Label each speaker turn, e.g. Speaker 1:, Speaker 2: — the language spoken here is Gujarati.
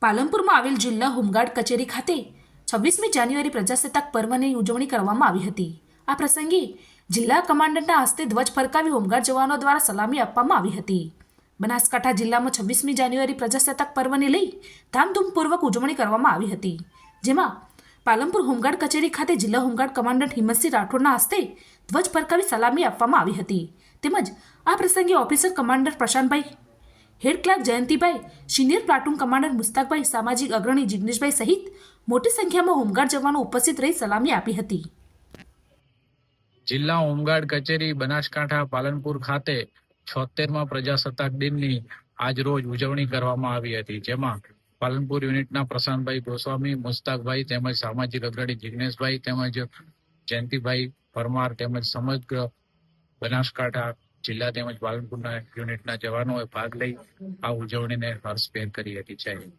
Speaker 1: પાલનપુરમાં આવેલ જિલ્લા હોમગાર્ડ કચેરી ખાતે 26મી જાન્યુઆરી પ્રજાસત્તાક પર્વની ઉજવણી કરવામાં આવી હતી। આ પ્રસંગે જિલ્લા કમાન્ડન્ટના હસ્તે ધ્વજ ફરકાવી હોમગાર્ડ જવાનો દ્વારા સલામી આપવામાં આવી હતી। બનાસકાંઠા જિલ્લામાં 26મી જાન્યુઆરી પ્રજાસત્તાક પર્વને લઈ ધામધૂમપૂર્વક ઉજવણી કરવામાં આવી હતી, જેમાં પાલનપુર હોમગાર્ડ કચેરી ખાતે જિલ્લા હોમગાર્ડ કમાન્ડન્ટ હિંમતસિંહ રાઠોડના હસ્તે ધ્વજ ફરકાવી સલામી આપવામાં આવી હતી। તેમજ આ પ્રસંગે officer commander Prashantbhai, head clerk Jayantibhai, senior platoon commander Mustakbhai, સામાજિક અગ્રણી જિગ્નેશભાઈ સહિત મોટી સંખ્યામાં હોમગાર્ડ જવાનો ઉપસ્થિત રહી સલામી આપી હતી।
Speaker 2: જિલ્લા હોમગાર્ડ કચેરી બનાસકાંઠા પાલનપુર ખાતે 76મા પ્રજાસત્તાક દિનની આજ રોજ ઉજવણી કરવામાં આવી હતી, જેમાં પાલનપુર યુનિટના પ્રશાંતભાઈ ગોસ્વામી, મુસ્તાકભાઈ તેમજ સામાજિક અગ્રણી જિગ્નેશભાઈ તેમજ જયંતિભાઈ પરમાર તેમજ સમગ્ર બનાસકાંઠા જિલ્લા તેમજ પાલનપુરના યુનિટના જવાનોએ ભાગ લઈ આ ઉજવણીને હર્ષભેર કરી હતી। જય હિન્દ।